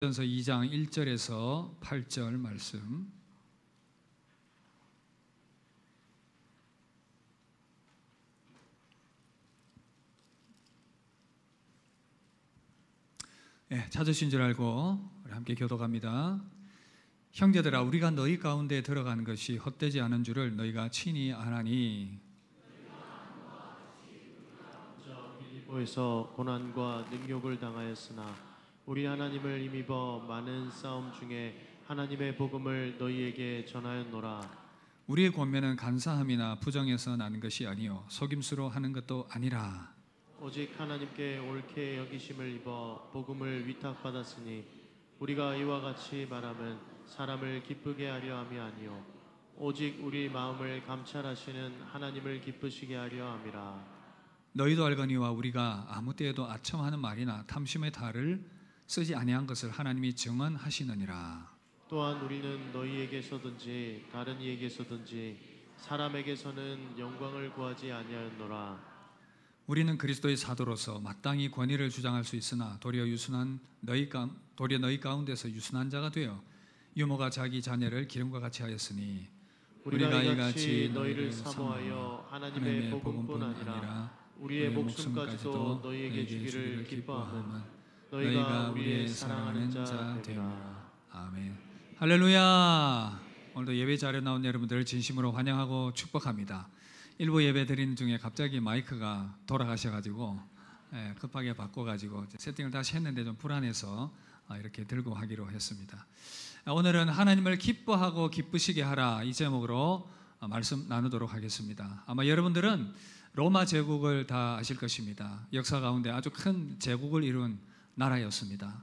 고린도전서 2장 1절에서 8절 말씀. 찾으신 줄 알고 우리 함께 교독합니다. 형제들아, 우리가 너희 가운데 들어가는 것이 헛되지 않은 줄을 너희가 친히 아나니, 빌립보에서 고난과 능욕을 당하였으나 우리 하나님을 힘입어 많은 싸움 중에 하나님의 복음을 너희에게 전하였노라. 우리의 권면은 간사함이나 부정에서 나는 것이 아니요 속임수로 하는 것도 아니라 오직 하나님께 옳게 여기심을 입어 복음을 위탁받았으니 우리가 이와 같이 말하면 사람을 기쁘게 하려 함이 아니요 오직 우리 마음을 감찰하시는 하나님을 기쁘시게 하려 함이라. 너희도 알거니와 우리가 아무 때에도 아첨하는 말이나 탐심의 탈을 쓰지 아니한 것을 하나님이 증언하시느니라. 또한 우리는 너희에게서든지 다른 이에게서든지 사람에게서는 영광을 구하지 아니하였노라. 우리는 그리스도의 사도로서 마땅히 권위를 주장할 수 있으나 도리어 너희 가운데서 유순한 자가 되어 유모가 자기 자녀를 기름과 같이 하였으니 우리가 이같이 너희를 사모하여 하나님의 복음뿐 아니라 우리의 목숨까지도 너희에게 주기를 기뻐하면 너희가 우리의 사랑하는 자 되리라. 아멘. 할렐루야. 오늘도 예배 자리에 나온 여러분들을 진심으로 환영하고 축복합니다. 일부 예배 드리는 중에 갑자기 마이크가 돌아가셔가지고 급하게 바꿔가지고 세팅을 다시 했는데 좀 불안해서 이렇게 들고 하기로 했습니다. 오늘은 하나님을 기뻐하고 기쁘시게 하라, 이 제목으로 말씀 나누도록 하겠습니다. 아마 여러분들은 로마 제국을 다 아실 것입니다. 역사 가운데 아주 큰 제국을 이룬 나라였습니다.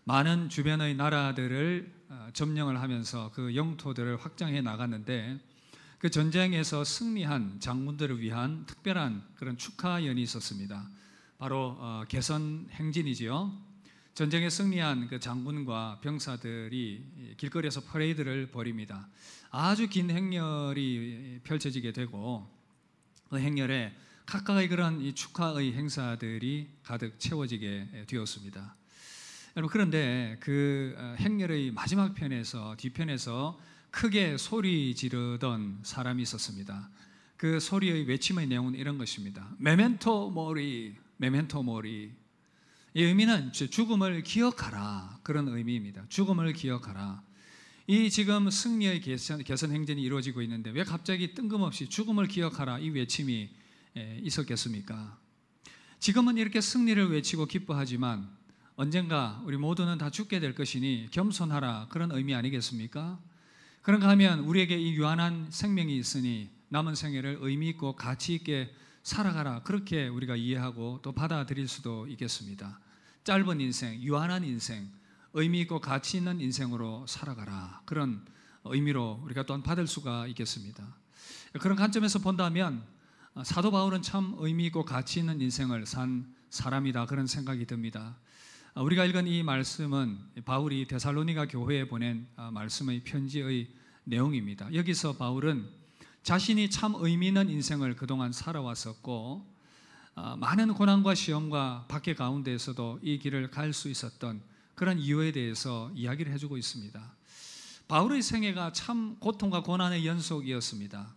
많은 주변의 나라들을 점령을 하면서 그 영토들을 확장해 나갔는데, 그 전쟁에서 승리한 장군들을 위한 특별한 그런 축하연이 있었습니다. 바로 개선 행진이지요. 전쟁에 승리한 그 장군과 병사들이 길거리에서 퍼레이드를 벌입니다. 아주 긴 행렬이 펼쳐지게 되고 그 행렬에 각각의 그런 이 축하의 행사들이 가득 채워지게 되었습니다. 여러분, 그런데 그 행렬의 마지막 편에서, 뒤편에서 크게 소리 지르던 사람이 있었습니다. 그 소리의 외침의 내용은 이런 것입니다. 메멘토 모리, 메멘토 모리. 이 의미는 죽음을 기억하라, 그런 의미입니다. 죽음을 기억하라. 이 지금 승리의 개선 행진이 이루어지고 있는데 왜 갑자기 뜬금없이 죽음을 기억하라, 이 외침이 있었겠습니까? 지금은 이렇게 승리를 외치고 기뻐하지만 언젠가 우리 모두는 다 죽게 될 것이니 겸손하라, 그런 의미 아니겠습니까? 그런가 하면 우리에게 이 유한한 생명이 있으니 남은 생애를 의미 있고 가치 있게 살아가라, 그렇게 우리가 이해하고 또 받아들일 수도 있겠습니다. 짧은 인생, 유한한 인생, 의미 있고 가치 있는 인생으로 살아가라, 그런 의미로 우리가 또한 받을 수가 있겠습니다. 그런 관점에서 본다면 사도 바울은 참 의미 있고 가치 있는 인생을 산 사람이다, 그런 생각이 듭니다. 우리가 읽은 이 말씀은 바울이 데살로니가 교회에 보낸 말씀의 편지의 내용입니다. 여기서 바울은 자신이 참 의미 있는 인생을 그동안 살아왔었고 많은 고난과 시험과 박해 가운데에서도 이 길을 갈 수 있었던 그런 이유에 대해서 이야기를 해주고 있습니다. 바울의 생애가 참 고통과 고난의 연속이었습니다.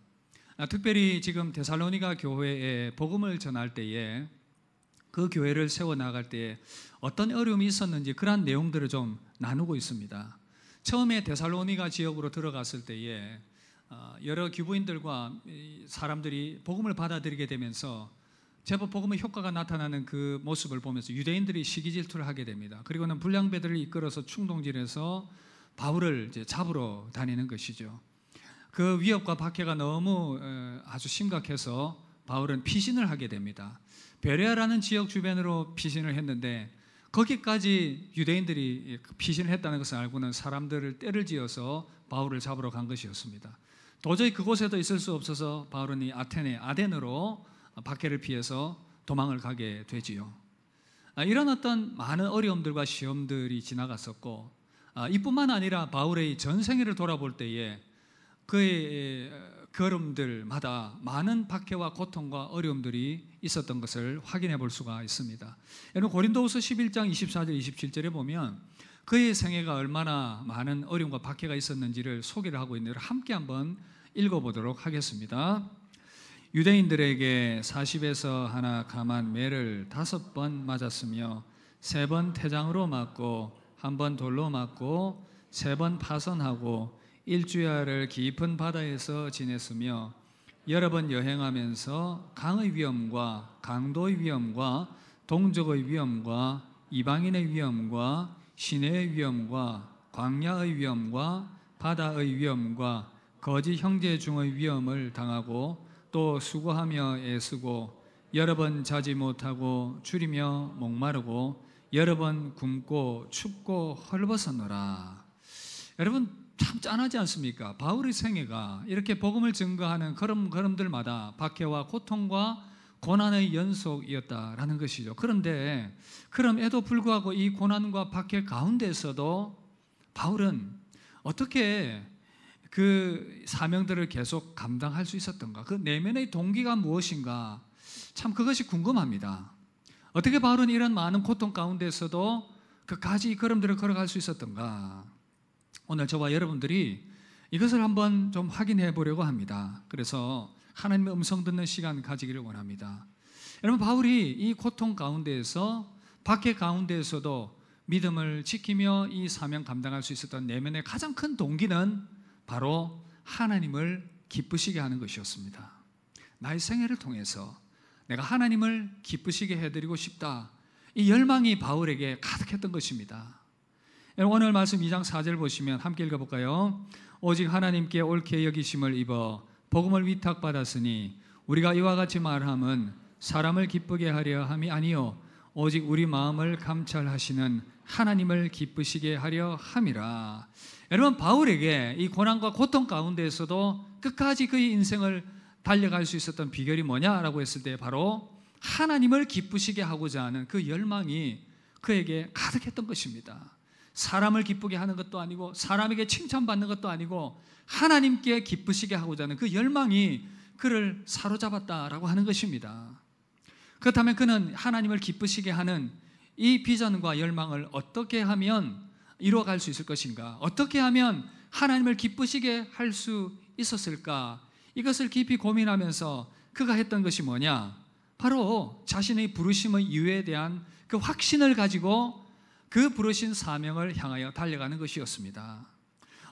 특별히 지금 데살로니가 교회에 복음을 전할 때에, 그 교회를 세워나갈 때에 어떤 어려움이 있었는지 그러한 내용들을 좀 나누고 있습니다. 처음에 데살로니가 지역으로 들어갔을 때에 여러 교부인들과 사람들이 복음을 받아들이게 되면서 제법 복음의 효과가 나타나는 그 모습을 보면서 유대인들이 시기질투를 하게 됩니다. 그리고는 불량배들을 이끌어서 충동질해서 바울을 이제 잡으러 다니는 것이죠. 그 위협과 박해가 너무 아주 심각해서 바울은 피신을 하게 됩니다. 베레아라는 지역 주변으로 피신을 했는데 거기까지 유대인들이 피신을 했다는 것을 알고는 사람들을 떼를 지어서 바울을 잡으러 간 것이었습니다. 도저히 그곳에도 있을 수 없어서 바울은 이 아덴으로 박해를 피해서 도망을 가게 되지요. 이런 어떤 많은 어려움들과 시험들이 지나갔었고, 이뿐만 아니라 바울의 전생애를 돌아볼 때에 그의 걸음들마다 많은 박해와 고통과 어려움들이 있었던 것을 확인해 볼 수가 있습니다. 여러분, 고린도후서 11장 24절 27절에 보면 그의 생애가 얼마나 많은 어려움과 박해가 있었는지를 소개를 하고 있는데 함께 한번 읽어보도록 하겠습니다. 유대인들에게 40에서 하나 감한 매를 5번 맞았으며 3번 태장으로 맞고 1번 돌로 맞고 3번 파선하고 일주야를 깊은 바다에서 지냈으며 여러 번 여행하면서 강의 위험과 강도의 위험과 동족의 위험과 이방인의 위험과 시내의 위험과 광야의 위험과 바다의 위험과 거짓 형제 중의 위험을 당하고 또 수고하며 애쓰고 여러 번 자지 못하고 줄이며 목마르고 여러 번 굶고 춥고 헐벗었노라. 여러분 참 짠하지 않습니까? 바울의 생애가 이렇게 복음을 증거하는 걸음들마다 박해와 고통과 고난의 연속이었다라는 것이죠. 그런데 그럼에도 불구하고 이 고난과 박해 가운데서도 바울은 어떻게 그 사명들을 계속 감당할 수 있었던가? 그 내면의 동기가 무엇인가? 참 그것이 궁금합니다. 어떻게 바울은 이런 많은 고통 가운데서도 그까지 이 걸음들을 걸어갈 수 있었던가? 오늘 저와 여러분들이 이것을 한번 좀 확인해 보려고 합니다. 그래서 하나님의 음성 듣는 시간 가지기를 원합니다. 여러분 바울이 이 고통 가운데에서 박해 가운데에서도 믿음을 지키며 이 사명 감당할 수 있었던 내면의 가장 큰 동기는 바로 하나님을 기쁘시게 하는 것이었습니다. 나의 생애를 통해서 내가 하나님을 기쁘시게 해드리고 싶다. 이 열망이 바울에게 가득했던 것입니다. 오늘 말씀 2장 4절 보시면 함께 읽어볼까요? 오직 하나님께 옳게 여기심을 입어 복음을 위탁받았으니 우리가 이와 같이 말함은 사람을 기쁘게 하려 함이 아니요 오직 우리 마음을 감찰하시는 하나님을 기쁘시게 하려 함이라. 여러분 바울에게 이 고난과 고통 가운데에서도 끝까지 그의 인생을 달려갈 수 있었던 비결이 뭐냐라고 했을 때 바로 하나님을 기쁘시게 하고자 하는 그 열망이 그에게 가득했던 것입니다. 사람을 기쁘게 하는 것도 아니고 사람에게 칭찬받는 것도 아니고 하나님께 기쁘시게 하고자 하는 그 열망이 그를 사로잡았다라고 하는 것입니다. 그렇다면 그는 하나님을 기쁘시게 하는 이 비전과 열망을 어떻게 하면 이루어갈 수 있을 것인가? 어떻게 하면 하나님을 기쁘시게 할 수 있었을까? 이것을 깊이 고민하면서 그가 했던 것이 뭐냐? 바로 자신의 부르심의 이유에 대한 그 확신을 가지고 그 부르신 사명을 향하여 달려가는 것이었습니다.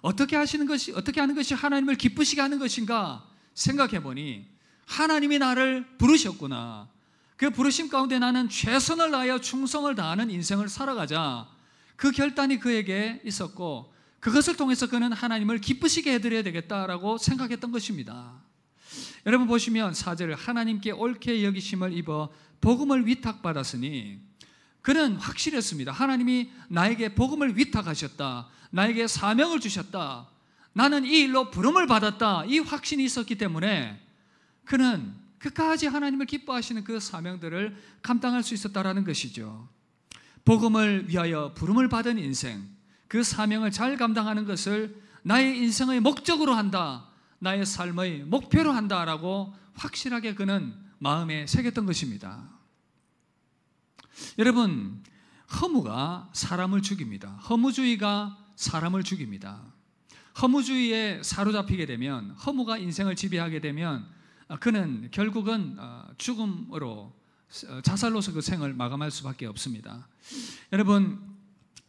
어떻게 하는 것이 하나님을 기쁘시게 하는 것인가 생각해 보니 하나님이 나를 부르셨구나. 그 부르심 가운데 나는 최선을 다하여 충성을 다하는 인생을 살아가자. 그 결단이 그에게 있었고 그것을 통해서 그는 하나님을 기쁘시게 해드려야 되겠다라고 생각했던 것입니다. 여러분 보시면 4절 하나님께 옳게 여기심을 입어 복음을 위탁받았으니 그는 확실했습니다. 하나님이 나에게 복음을 위탁하셨다. 나에게 사명을 주셨다. 나는 이 일로 부름을 받았다. 이 확신이 있었기 때문에 그는 끝까지 하나님을 기뻐하시는 그 사명들을 감당할 수 있었다라는 것이죠. 복음을 위하여 부름을 받은 인생, 그 사명을 잘 감당하는 것을 나의 인생의 목적으로 한다. 나의 삶의 목표로 한다라고 확실하게 그는 마음에 새겼던 것입니다. 여러분, 허무가 사람을 죽입니다. 허무주의가 사람을 죽입니다. 허무주의에 사로잡히게 되면, 허무가 인생을 지배하게 되면 그는 결국은 죽음으로, 자살로서 그 생을 마감할 수밖에 없습니다. 여러분,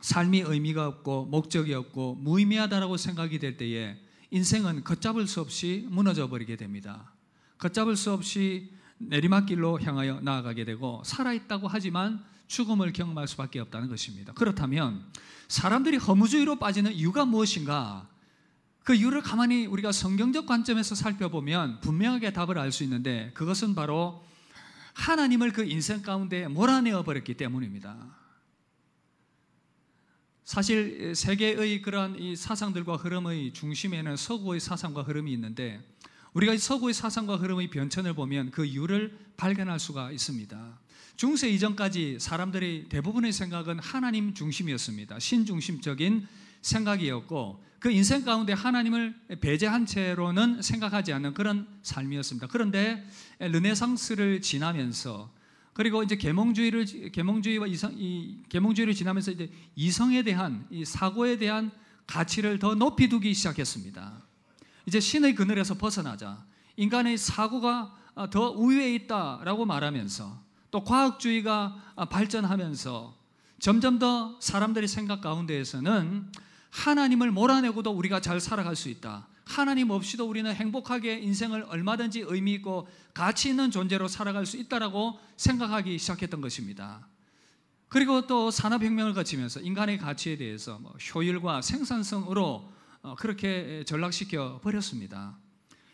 삶이 의미가 없고 목적이 없고 무의미하다라고 생각이 될 때에 인생은 걷잡을 수 없이 무너져 버리게 됩니다. 걷잡을 수 없이 내리막길로 향하여 나아가게 되고 살아있다고 하지만 죽음을 경험할 수밖에 없다는 것입니다. 그렇다면 사람들이 허무주의로 빠지는 이유가 무엇인가? 그 이유를 가만히 우리가 성경적 관점에서 살펴보면 분명하게 답을 알 수 있는데 그것은 바로 하나님을 그 인생 가운데 몰아내어 버렸기 때문입니다. 사실 세계의 그런 이 사상들과 흐름의 중심에는 서구의 사상과 흐름이 있는데 우리가 이 서구의 사상과 흐름의 변천을 보면 그 이유를 발견할 수가 있습니다. 중세 이전까지 사람들의 대부분의 생각은 하나님 중심이었습니다. 신중심적인 생각이었고 그 인생 가운데 하나님을 배제한 채로는 생각하지 않는 그런 삶이었습니다. 그런데 르네상스를 지나면서 그리고 이제 계몽주의와 계몽주의를 지나면서 이제 이성에 대한 이 사고에 대한 가치를 더 높이 두기 시작했습니다. 이제 신의 그늘에서 벗어나자 인간의 사고가 더 우위에 있다라고 말하면서 또 과학주의가 발전하면서 점점 더 사람들의 생각 가운데에서는 하나님을 몰아내고도 우리가 잘 살아갈 수 있다. 하나님 없이도 우리는 행복하게 인생을 얼마든지 의미 있고 가치 있는 존재로 살아갈 수 있다라고 생각하기 시작했던 것입니다. 그리고 또 산업혁명을 거치면서 인간의 가치에 대해서 효율과 생산성으로 그렇게 전락시켜 버렸습니다.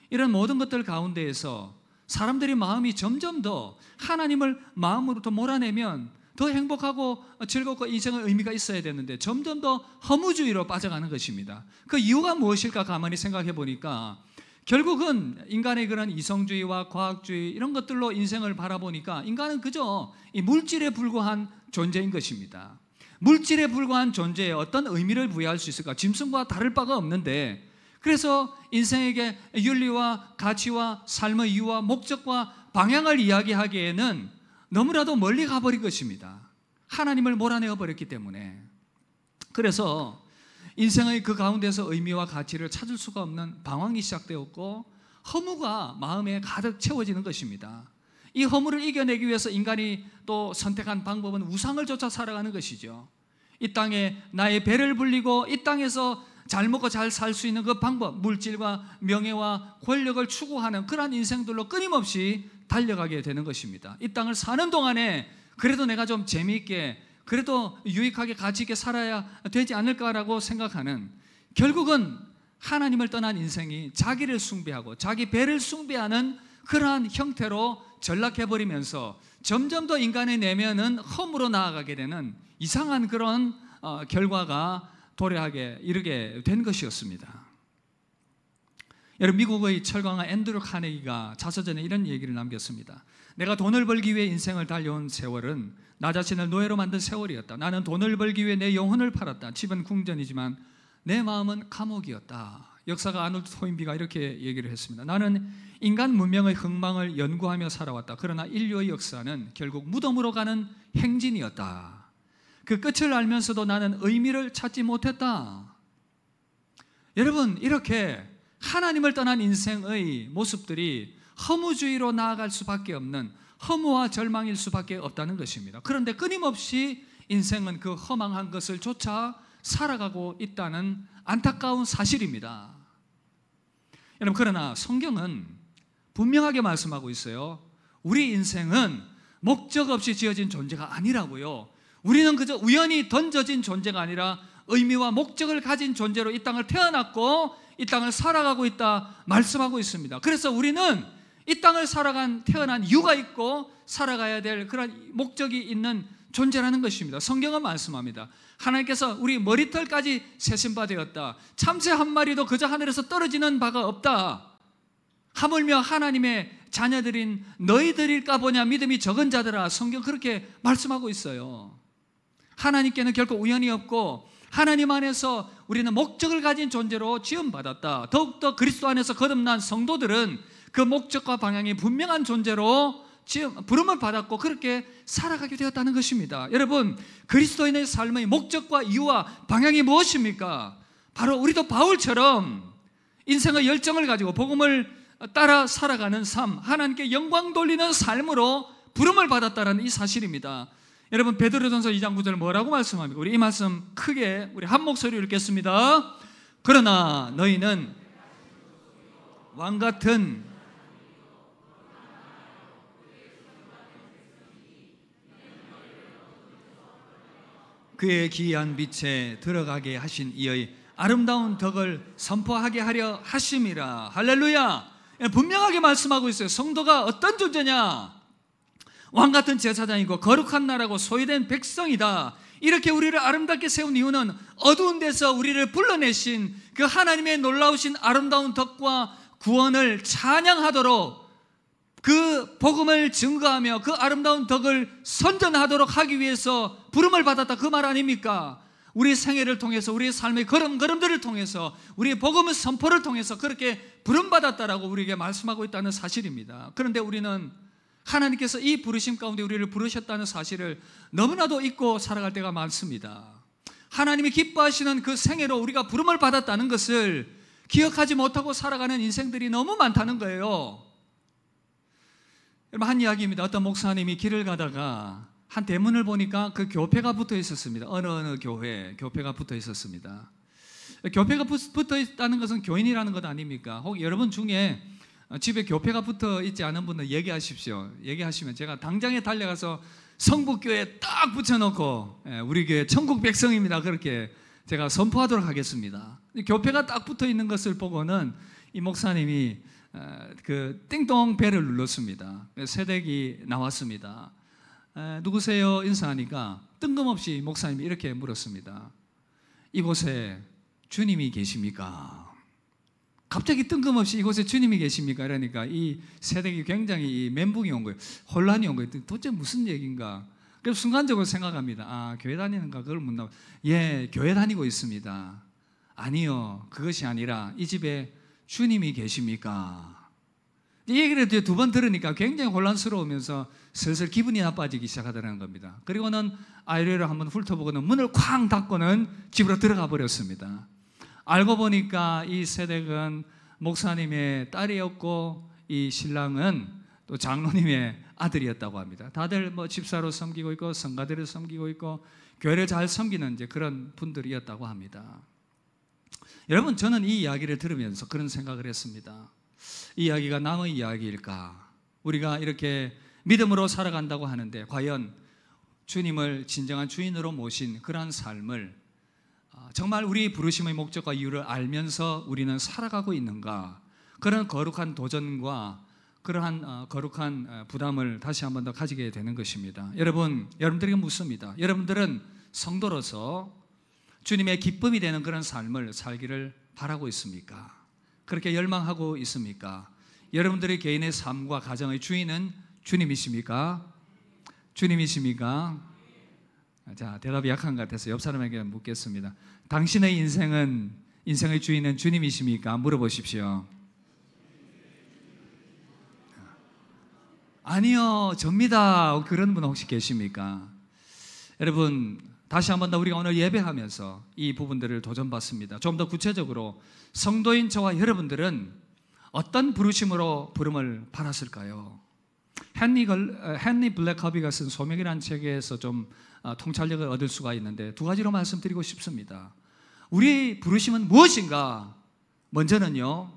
이런 모든 것들 가운데에서 사람들의 마음이 점점 더 하나님을 마음으로부터 몰아내면 더 행복하고 즐겁고 인생의 의미가 있어야 되는데 점점 더 허무주의로 빠져가는 것입니다. 그 이유가 무엇일까 가만히 생각해 보니까 결국은 인간의 그런 이성주의와 과학주의 이런 것들로 인생을 바라보니까 인간은 그저 이 물질에 불과한 존재인 것입니다. 물질에 불과한 존재에 어떤 의미를 부여할 수 있을까? 짐승과 다를 바가 없는데 그래서 인생에게 윤리와 가치와 삶의 이유와 목적과 방향을 이야기하기에는 너무나도 멀리 가버린 것입니다. 하나님을 몰아내어 버렸기 때문에. 그래서 인생의 그 가운데서 의미와 가치를 찾을 수가 없는 방황이 시작되었고 허무가 마음에 가득 채워지는 것입니다. 이 허무를 이겨내기 위해서 인간이 또 선택한 방법은 우상을 쫓아 살아가는 것이죠. 이 땅에 나의 배를 불리고 이 땅에서 잘 먹고 잘 살 수 있는 그 방법, 물질과 명예와 권력을 추구하는 그러한 인생들로 끊임없이 달려가게 되는 것입니다. 이 땅을 사는 동안에 그래도 내가 좀 재미있게 그래도 유익하게 가치 있게 살아야 되지 않을까라고 생각하는, 결국은 하나님을 떠난 인생이 자기를 숭배하고 자기 배를 숭배하는 그러한 형태로 전락해버리면서 점점 더 인간의 내면은 험으로 나아가게 되는 이상한 그런 결과가 도래하게 이르게 된 것이었습니다. 여러분, 미국의 철강한 앤드류 카네기가 자서전에 이런 얘기를 남겼습니다. 내가 돈을 벌기 위해 인생을 달려온 세월은 나 자신을 노예로 만든 세월이었다. 나는 돈을 벌기 위해 내 영혼을 팔았다. 집은 궁전이지만 내 마음은 감옥이었다. 역사가 아놀드 토인비가 이렇게 얘기를 했습니다. 나는 인간 문명의 흥망을 연구하며 살아왔다. 그러나 인류의 역사는 결국 무덤으로 가는 행진이었다. 그 끝을 알면서도 나는 의미를 찾지 못했다. 여러분, 이렇게 하나님을 떠난 인생의 모습들이 허무주의로 나아갈 수밖에 없는 허무와 절망일 수밖에 없다는 것입니다. 그런데 끊임없이 인생은 그 허망한 것을 쫓아 살아가고 있다는 안타까운 사실입니다. 여러분, 그러나 성경은 분명하게 말씀하고 있어요. 우리 인생은 목적 없이 지어진 존재가 아니라고요. 우리는 그저 우연히 던져진 존재가 아니라 의미와 목적을 가진 존재로 이 땅을 태어났고 이 땅을 살아가고 있다 말씀하고 있습니다. 그래서 우리는 이 땅을 태어난 이유가 있고 살아가야 될 그런 목적이 있는 존재라는 것입니다. 성경은 말씀합니다. 하나님께서 우리 머리털까지 세신 바 되었다. 참새 한 마리도 그저 하늘에서 떨어지는 바가 없다. 하물며 하나님의 자녀들인 너희들일까 보냐 믿음이 적은 자들아. 성경 그렇게 말씀하고 있어요. 하나님께는 결코 우연이 없고 하나님 안에서 우리는 목적을 가진 존재로 지음받았다. 더욱더 그리스도 안에서 거듭난 성도들은 그 목적과 방향이 분명한 존재로 부름을 받았고 그렇게 살아가게 되었다는 것입니다. 여러분, 그리스도인의 삶의 목적과 이유와 방향이 무엇입니까? 바로 우리도 바울처럼 인생의 열정을 가지고 복음을 따라 살아가는 삶, 하나님께 영광 돌리는 삶으로 부름을 받았다는 이 사실입니다. 여러분, 베드로전서 2장 9절 뭐라고 말씀합니까? 우리 이 말씀 크게 우리 한 목소리로 읽겠습니다. 그러나 너희는 왕같은 그의 기이한 빛에 들어가게 하신 이의 아름다운 덕을 선포하게 하려 하심이라. 할렐루야. 분명하게 말씀하고 있어요. 성도가 어떤 존재냐? 왕같은 제사장이고 거룩한 나라고 소유된 백성이다. 이렇게 우리를 아름답게 세운 이유는 어두운 데서 우리를 불러내신 그 하나님의 놀라우신 아름다운 덕과 구원을 찬양하도록, 그 복음을 증거하며 그 아름다운 덕을 선전하도록 하기 위해서 부름을 받았다, 그 말 아닙니까? 우리 생애를 통해서, 우리의 삶의 걸음걸음들을 통해서, 우리의 복음의 선포를 통해서 그렇게 부름받았다라고 우리에게 말씀하고 있다는 사실입니다. 그런데 우리는 하나님께서 이 부르심 가운데 우리를 부르셨다는 사실을 너무나도 잊고 살아갈 때가 많습니다. 하나님이 기뻐하시는 그 생애로 우리가 부름을 받았다는 것을 기억하지 못하고 살아가는 인생들이 너무 많다는 거예요. 여러분, 한 이야기입니다. 어떤 목사님이 길을 가다가 한 대문을 보니까 그 교패가 붙어 있었습니다. 어느 교패가 붙어 있었습니다. 교패가 붙어 있다는 것은 교인이라는 것 아닙니까? 혹 여러분 중에 집에 교패가 붙어 있지 않은 분은 얘기하십시오. 얘기하시면 제가 당장에 달려가서 성북교회에 딱 붙여놓고 우리 교회 천국 백성입니다, 그렇게 제가 선포하도록 하겠습니다. 교패가 딱 붙어 있는 것을 보고는 이 목사님이 그 띵동 벨을 눌렀습니다. 새댁이 나왔습니다. 누구세요? 인사하니까 뜬금없이 목사님이 이렇게 물었습니다. 이곳에 주님이 계십니까? 갑자기 뜬금없이 이곳에 주님이 계십니까? 이러니까 이 새댁이 굉장히 멘붕이 온 거예요. 혼란이 온 거예요. 도대체 무슨 얘기인가? 그래서 순간적으로 생각합니다. 아, 교회 다니는가? 그걸 묻나? 예, 교회 다니고 있습니다. 아니요, 그것이 아니라 이 집에 주님이 계십니까? 이 얘기를 두 번 들으니까 굉장히 혼란스러우면서 슬슬 기분이 나빠지기 시작하더라는 겁니다. 그리고는 아이를 한번 훑어보고는 문을 쾅 닫고는 집으로 들어가 버렸습니다. 알고 보니까 이 새댁은 목사님의 딸이었고 이 신랑은 또 장로님의 아들이었다고 합니다. 다들 뭐 집사로 섬기고 있고 성가대를 섬기고 있고 교회를 잘 섬기는 이제 그런 분들이었다고 합니다. 여러분, 저는 이 이야기를 들으면서 그런 생각을 했습니다. 이 이야기가 남의 이야기일까? 우리가 이렇게 믿음으로 살아간다고 하는데 과연 주님을 진정한 주인으로 모신 그러한 삶을 정말 우리 부르심의 목적과 이유를 알면서 우리는 살아가고 있는가? 그런 거룩한 도전과 그러한 거룩한 부담을 다시 한 번 더 가지게 되는 것입니다. 여러분들에게 묻습니다. 여러분들은 성도로서 주님의 기쁨이 되는 그런 삶을 살기를 바라고 있습니까? 그렇게 열망하고 있습니까? 여러분들의 개인의 삶과 가정의 주인은 주님이십니까? 주님이십니까? 자, 대답이 약한 것 같아서 옆 사람에게 묻겠습니다. 당신의 인생의 주인은 주님이십니까? 물어보십시오. 아니요, 접니다. 그런 분 혹시 계십니까? 여러분, 다시 한 번 더 우리가 오늘 예배하면서 이 부분들을 도전받습니다. 좀 더 구체적으로 성도인 저와 여러분들은 어떤 부르심으로 부름을 받았을까요? 헨리 블랙커비가 쓴 소명이라는 책에서 좀 통찰력을 얻을 수가 있는데 두 가지로 말씀드리고 싶습니다. 우리의 부르심은 무엇인가? 먼저는요,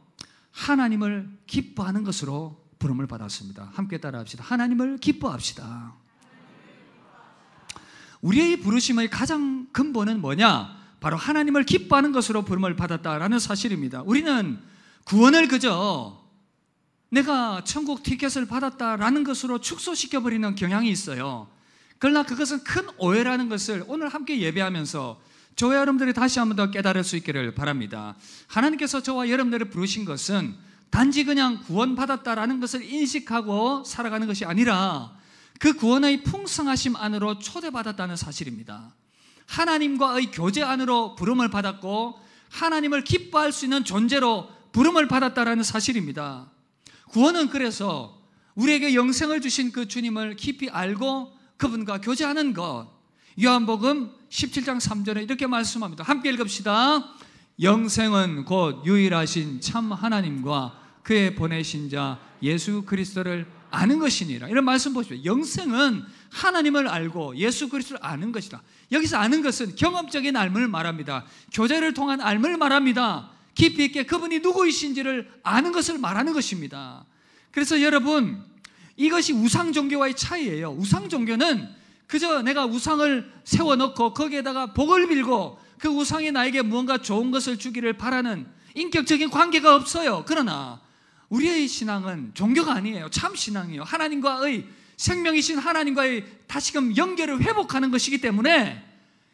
하나님을 기뻐하는 것으로 부름을 받았습니다. 함께 따라합시다. 하나님을 기뻐합시다. 우리의 부르심의 가장 근본은 뭐냐? 바로 하나님을 기뻐하는 것으로 부름을 받았다라는 사실입니다. 우리는 구원을 그저 내가 천국 티켓을 받았다라는 것으로 축소시켜버리는 경향이 있어요. 그러나 그것은 큰 오해라는 것을 오늘 함께 예배하면서 저와 여러분들이 다시 한번 더 깨달을 수 있기를 바랍니다. 하나님께서 저와 여러분들을 부르신 것은 단지 그냥 구원받았다라는 것을 인식하고 살아가는 것이 아니라 그 구원의 풍성하심 안으로 초대받았다는 사실입니다. 하나님과의 교제 안으로 부름을 받았고 하나님을 기뻐할 수 있는 존재로 부름을 받았다라는 사실입니다. 구원은 그래서 우리에게 영생을 주신 그 주님을 깊이 알고 그분과 교제하는 것. 요한복음 17장 3절에 이렇게 말씀합니다. 함께 읽읍시다. 영생은 곧 유일하신 참 하나님과 그의 보내신 자 예수 그리스도를 아는 것이니라. 이런 말씀 보십시오. 영생은 하나님을 알고 예수 그리스도를 아는 것이다. 여기서 아는 것은 경험적인 알을 말합니다. 교제를 통한 알을 말합니다. 깊이 있게 그분이 누구이신지를 아는 것을 말하는 것입니다. 그래서 여러분, 이것이 우상 종교와의 차이예요. 우상 종교는 그저 내가 우상을 세워놓고 거기에다가 복을 빌고 그 우상이 나에게 무언가 좋은 것을 주기를 바라는 인격적인 관계가 없어요. 그러나 우리의 신앙은 종교가 아니에요. 참 신앙이에요. 하나님과의 생명이신 하나님과의 다시금 연결을 회복하는 것이기 때문에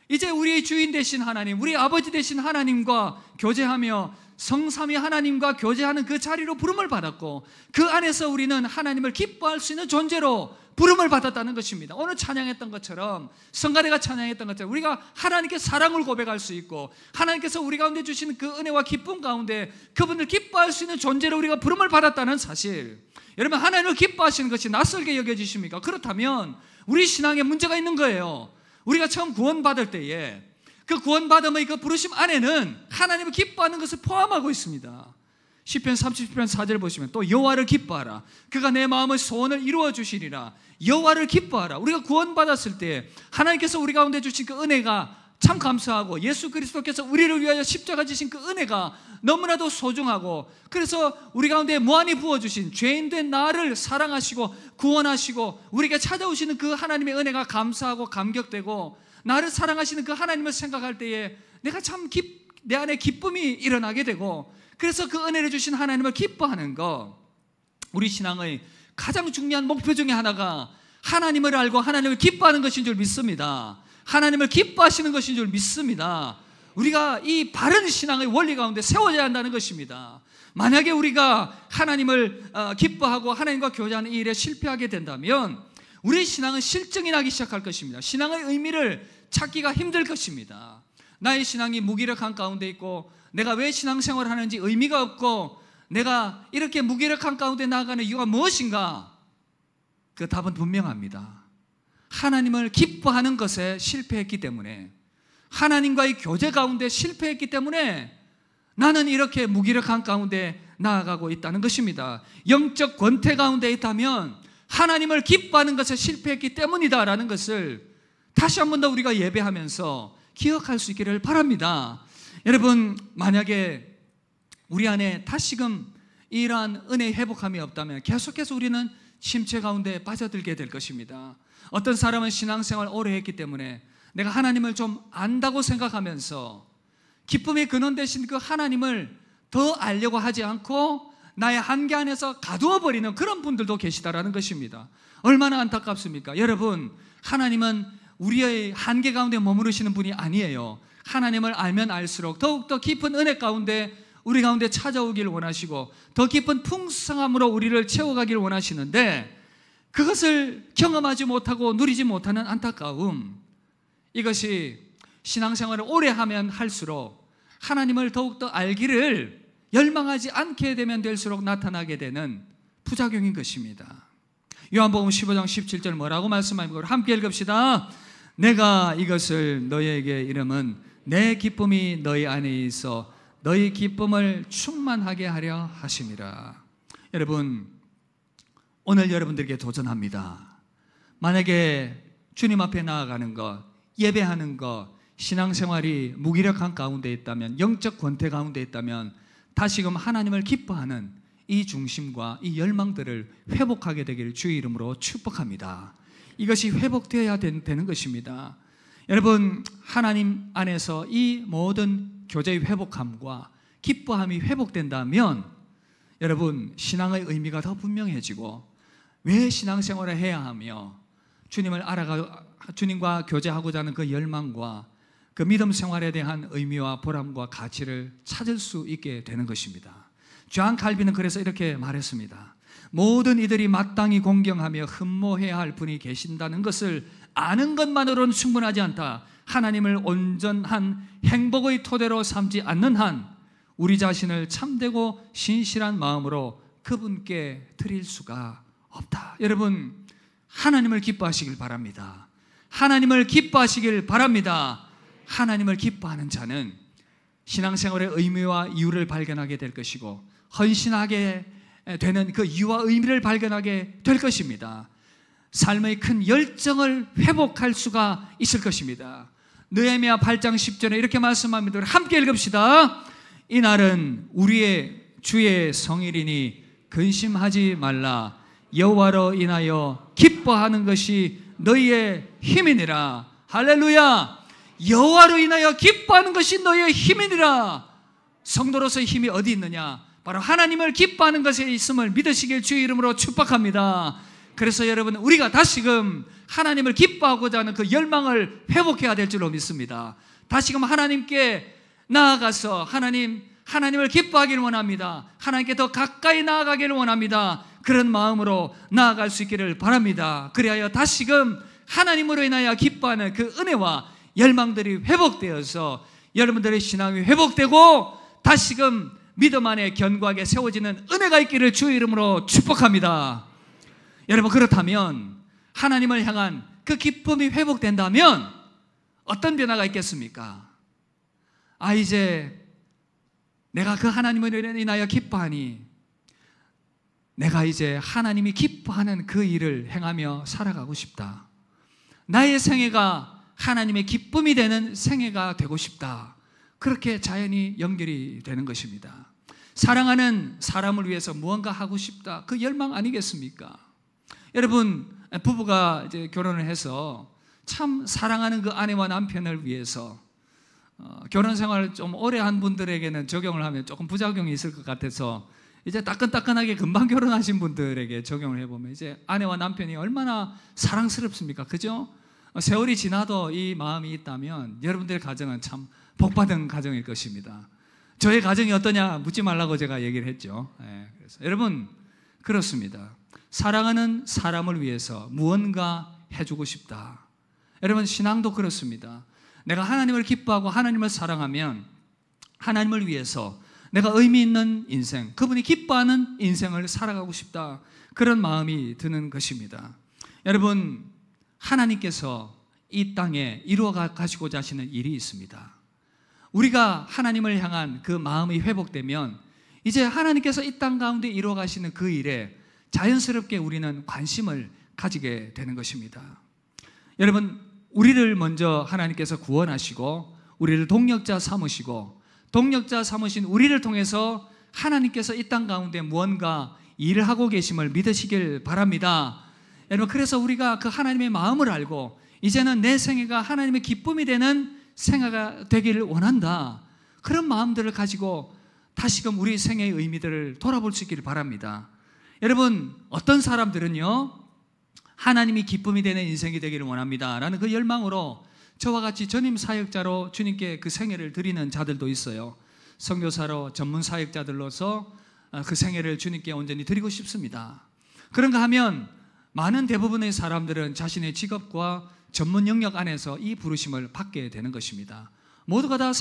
이제 우리의 주인 되신 하나님, 우리 아버지 되신 하나님과 교제하며 성삼위 하나님과 교제하는 그 자리로 부름을 받았고 그 안에서 우리는 하나님을 기뻐할 수 있는 존재로 부름을 받았다는 것입니다. 오늘 찬양했던 것처럼, 성가대가 찬양했던 것처럼 우리가 하나님께 사랑을 고백할 수 있고, 하나님께서 우리 가운데 주시는 그 은혜와 기쁨 가운데 그분을 기뻐할 수 있는 존재로 우리가 부름을 받았다는 사실, 여러분, 하나님을 기뻐하시는 것이 낯설게 여겨지십니까? 그렇다면 우리 신앙에 문제가 있는 거예요. 우리가 처음 구원받을 때에 그 구원받음의 그 부르심 안에는 하나님을 기뻐하는 것을 포함하고 있습니다. 시편 30편 4절 보시면 또 여호와를 기뻐하라, 그가 내 마음의 소원을 이루어 주시리라. 여호와를 기뻐하라. 우리가 구원받았을 때 하나님께서 우리 가운데 주신 그 은혜가 참 감사하고, 예수 그리스도께서 우리를 위하여 십자가 지신 그 은혜가 너무나도 소중하고, 그래서 우리 가운데 무한히 부어주신 죄인된 나를 사랑하시고 구원하시고 우리에게 찾아오시는 그 하나님의 은혜가 감사하고 감격되고, 나를 사랑하시는 그 하나님을 생각할 때에 내가 참 내 안에 기쁨이 일어나게 되고, 그래서 그 은혜를 주신 하나님을 기뻐하는 것, 우리 신앙의 가장 중요한 목표 중에 하나가 하나님을 알고 하나님을 기뻐하는 것인 줄 믿습니다. 하나님을 기뻐하시는 것인 줄 믿습니다. 우리가 이 바른 신앙의 원리 가운데 세워져야 한다는 것입니다. 만약에 우리가 하나님을 기뻐하고 하나님과 교제하는 이 일에 실패하게 된다면 우리 신앙은 실증이 나기 시작할 것입니다. 신앙의 의미를 찾기가 힘들 것입니다. 나의 신앙이 무기력한 가운데 있고, 내가 왜 신앙생활을 하는지 의미가 없고, 내가 이렇게 무기력한 가운데 나아가는 이유가 무엇인가? 그 답은 분명합니다. 하나님을 기뻐하는 것에 실패했기 때문에, 하나님과의 교제 가운데 실패했기 때문에 나는 이렇게 무기력한 가운데 나아가고 있다는 것입니다. 영적 권태 가운데 있다면 하나님을 기뻐하는 것에 실패했기 때문이다라는 것을 다시 한 번 더 우리가 예배하면서 기억할 수 있기를 바랍니다. 여러분, 만약에 우리 안에 다시금 이러한 은혜의 회복함이 없다면 계속해서 우리는 침체 가운데 빠져들게 될 것입니다. 어떤 사람은 신앙생활 오래 했기 때문에 내가 하나님을 좀 안다고 생각하면서 기쁨의 근원 되신 그 하나님을 더 알려고 하지 않고 나의 한계 안에서 가두어 버리는 그런 분들도 계시다라는 것입니다. 얼마나 안타깝습니까? 여러분, 하나님은 우리의 한계 가운데 머무르시는 분이 아니에요. 하나님을 알면 알수록 더욱더 깊은 은혜 가운데 우리 가운데 찾아오길 원하시고, 더 깊은 풍성함으로 우리를 채워가길 원하시는데, 그것을 경험하지 못하고 누리지 못하는 안타까움, 이것이 신앙생활을 오래 하면 할수록 하나님을 더욱더 알기를 열망하지 않게 되면 될수록 나타나게 되는 부작용인 것입니다. 요한복음 15장 17절 뭐라고 말씀합니까? 함께 읽읍시다. 내가 이것을 너희에게 이름은 내 기쁨이 너희 안에 있어 너희 기쁨을 충만하게 하려 하심이라. 여러분, 오늘 여러분들에게 도전합니다. 만약에 주님 앞에 나아가는 것, 예배하는 것, 신앙생활이 무기력한 가운데 있다면, 영적 권태 가운데 있다면 다시금 하나님을 기뻐하는 이 중심과 이 열망들을 회복하게 되기를 주의 이름으로 축복합니다. 이것이 회복되어야 되는 것입니다. 여러분, 하나님 안에서 이 모든 교제의 회복함과 기뻐함이 회복된다면 여러분, 신앙의 의미가 더 분명해지고, 왜 신앙생활을 해야 하며 주님을 주님과 교제하고자 하는 그 열망과 그 믿음 생활에 대한 의미와 보람과 가치를 찾을 수 있게 되는 것입니다. 존 칼빈은 그래서 이렇게 말했습니다. 모든 이들이 마땅히 공경하며 흠모해야 할 분이 계신다는 것을 아는 것만으로는 충분하지 않다. 하나님을 온전한 행복의 토대로 삼지 않는 한 우리 자신을 참되고 신실한 마음으로 그분께 드릴 수가 없다. 여러분, 하나님을 기뻐하시길 바랍니다. 하나님을 기뻐하시길 바랍니다. 하나님을 기뻐하는 자는 신앙생활의 의미와 이유를 발견하게 될 것이고, 헌신하게 되는 그 이유와 의미를 발견하게 될 것입니다. 삶의 큰 열정을 회복할 수가 있을 것입니다. 느헤미야 8장 10절에 이렇게 말씀합니다. 함께 읽읍시다. 이날은 우리의 주의 성일이니 근심하지 말라. 여호와로 인하여 기뻐하는 것이 너희의 힘이니라. 할렐루야. 여호와로 인하여 기뻐하는 것이 너희의 힘이니라. 성도로서의 힘이 어디 있느냐? 바로 하나님을 기뻐하는 것에 있음을 믿으시길 주의 이름으로 축복합니다. 그래서 여러분, 우리가 다시금 하나님을 기뻐하고자 하는 그 열망을 회복해야 될 줄로 믿습니다. 다시금 하나님께 나아가서 하나님을 기뻐하기를 원합니다. 하나님께 더 가까이 나아가기를 원합니다. 그런 마음으로 나아갈 수 있기를 바랍니다. 그리하여 다시금 하나님으로 인하여 기뻐하는 그 은혜와 열망들이 회복되어서 여러분들의 신앙이 회복되고 다시금 믿음 안에 견고하게 세워지는 은혜가 있기를 주의 이름으로 축복합니다. 여러분, 그렇다면 하나님을 향한 그 기쁨이 회복된다면 어떤 변화가 있겠습니까? 이제 내가 그 하나님을 인하여 기뻐하니 내가 이제 하나님이 기뻐하는 그 일을 행하며 살아가고 싶다. 나의 생애가 하나님의 기쁨이 되는 생애가 되고 싶다. 그렇게 자연히 연결이 되는 것입니다. 사랑하는 사람을 위해서 무언가 하고 싶다. 그 열망 아니겠습니까? 여러분, 부부가 이제 결혼을 해서 참 사랑하는 그 아내와 남편을 위해서 결혼 생활을 좀 오래 한 분들에게는 적용을 하면 조금 부작용이 있을 것 같아서 이제 따끈따끈하게 금방 결혼하신 분들에게 적용을 해보면 이제 아내와 남편이 얼마나 사랑스럽습니까? 그죠? 세월이 지나도 이 마음이 있다면 여러분들의 가정은 참 복받은 가정일 것입니다. 저의 가정이 어떠냐 묻지 말라고 제가 얘기를 했죠. 그래서 여러분, 그렇습니다. 사랑하는 사람을 위해서 무언가 해주고 싶다. 여러분, 신앙도 그렇습니다. 내가 하나님을 기뻐하고 하나님을 사랑하면 하나님을 위해서 내가 의미 있는 인생, 그분이 기뻐하는 인생을 살아가고 싶다. 그런 마음이 드는 것입니다. 여러분, 하나님께서 이 땅에 이루어 가시고자 하시는 일이 있습니다. 우리가 하나님을 향한 그 마음이 회복되면 이제 하나님께서 이 땅 가운데 이루어 가시는 그 일에 자연스럽게 우리는 관심을 가지게 되는 것입니다. 여러분, 우리를 먼저 하나님께서 구원하시고 우리를 동력자 삼으시고 동력자 삼으신 우리를 통해서 하나님께서 이 땅 가운데 무언가 일을 하고 계심을 믿으시길 바랍니다. 여러분, 그래서 우리가 그 하나님의 마음을 알고 이제는 내 생애가 하나님의 기쁨이 되는 생애가 되기를 원한다. 그런 마음들을 가지고 다시금 우리 생애의 의미들을 돌아볼 수 있기를 바랍니다. 여러분, 어떤 사람들은요, 하나님이 기쁨이 되는 인생이 되기를 원합니다 라는 그 열망으로 저와 같이 전임 사역자로 주님께 그 생애를 드리는 자들도 있어요. 선교사로 전문 사역자들로서 그 생애를 주님께 온전히 드리고 싶습니다. 그런가 하면 많은 대부분의 사람들은 자신의 직업과 전문 영역 안에서 이 부르심을 받게 되는 것입니다. 모두가 다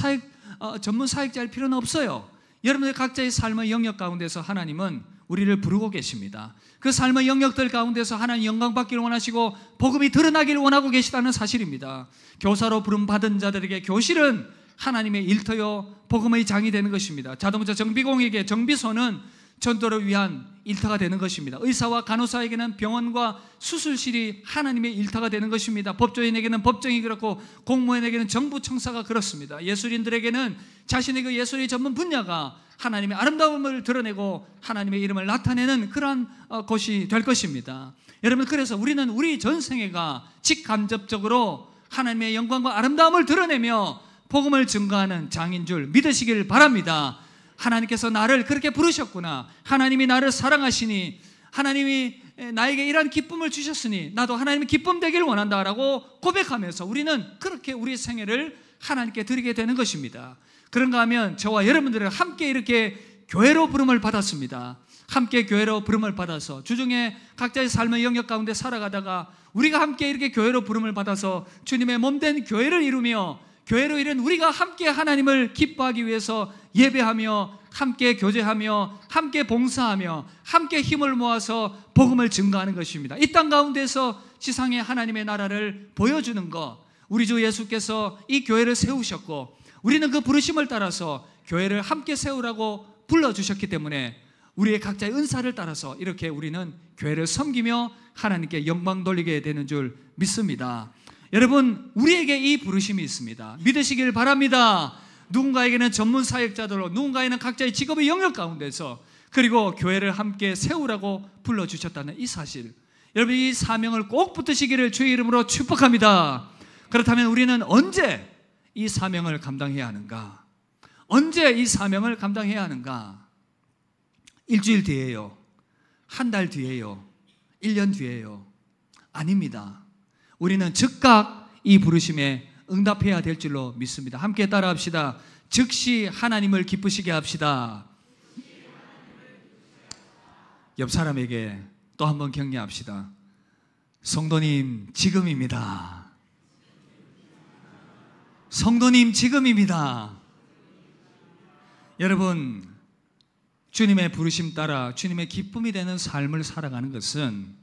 전문 사역자일 필요는 없어요. 여러분의 각자의 삶의 영역 가운데서 하나님은 우리를 부르고 계십니다. 그 삶의 영역들 가운데서 하나님 영광 받기를 원하시고 복음이 드러나기를 원하고 계시다는 사실입니다. 교사로 부름받은 자들에게 교실은 하나님의 일터요 복음의 장이 되는 것입니다. 자동차 정비공에게 정비소는 전도를 위한 일터가 되는 것입니다. 의사와 간호사에게는 병원과 수술실이 하나님의 일터가 되는 것입니다. 법조인에게는 법정이 그렇고 공무원에게는 정부 청사가 그렇습니다. 예술인들에게는 자신의 그 예술의 전문 분야가 하나님의 아름다움을 드러내고 하나님의 이름을 나타내는 그러한 곳이 될 것입니다. 여러분, 그래서 우리는 우리 전생애가 직간접적으로 하나님의 영광과 아름다움을 드러내며 복음을 증거하는 장인 줄 믿으시길 바랍니다. 하나님께서 나를 그렇게 부르셨구나. 하나님이 나를 사랑하시니 하나님이 나에게 이러한 기쁨을 주셨으니 나도 하나님의 기쁨 되기를 원한다라고 고백하면서 우리는 그렇게 우리 생애를 하나님께 드리게 되는 것입니다. 그런가 하면 저와 여러분들은 함께 이렇게 교회로 부름을 받았습니다. 함께 교회로 부름을 받아서 주중에 각자의 삶의 영역 가운데 살아가다가 우리가 함께 이렇게 교회로 부름을 받아서 주님의 몸된 교회를 이루며 교회로 이른 우리가 함께 하나님을 기뻐하기 위해서 예배하며 함께 교제하며 함께 봉사하며 함께 힘을 모아서 복음을 증거하는 것입니다. 이 땅 가운데서 지상의 하나님의 나라를 보여주는 것, 우리 주 예수께서 이 교회를 세우셨고 우리는 그 부르심을 따라서 교회를 함께 세우라고 불러주셨기 때문에 우리의 각자의 은사를 따라서 이렇게 우리는 교회를 섬기며 하나님께 영광 돌리게 되는 줄 믿습니다. 여러분, 우리에게 이 부르심이 있습니다. 믿으시길 바랍니다. 누군가에게는 전문 사역자들로, 누군가에는 각자의 직업의 영역 가운데서 그리고 교회를 함께 세우라고 불러주셨다는 이 사실, 여러분 이 사명을 꼭 붙드시기를 주의 이름으로 축복합니다. 그렇다면 우리는 언제 이 사명을 감당해야 하는가? 언제 이 사명을 감당해야 하는가? 일주일 뒤에요? 한 달 뒤에요? 1년 뒤에요? 아닙니다. 우리는 즉각 이 부르심에 응답해야 될 줄로 믿습니다. 함께 따라합시다. 즉시 하나님을 기쁘시게 합시다. 옆 사람에게 또 한번 격려합시다. 성도님, 지금입니다. 성도님, 지금입니다. 여러분, 주님의 부르심 따라 주님의 기쁨이 되는 삶을 살아가는 것은,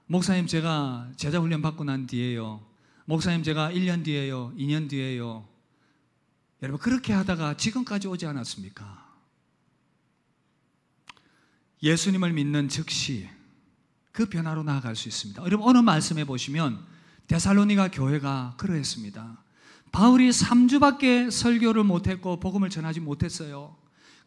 목사님 제가 제자훈련 받고 난 뒤에요, 목사님 제가 1년 뒤에요, 2년 뒤에요, 여러분 그렇게 하다가 지금까지 오지 않았습니까? 예수님을 믿는 즉시 그 변화로 나아갈 수 있습니다. 여러분 오늘 말씀해 보시면 데살로니가 교회가 그러했습니다. 바울이 3주밖에 설교를 못했고 복음을 전하지 못했어요.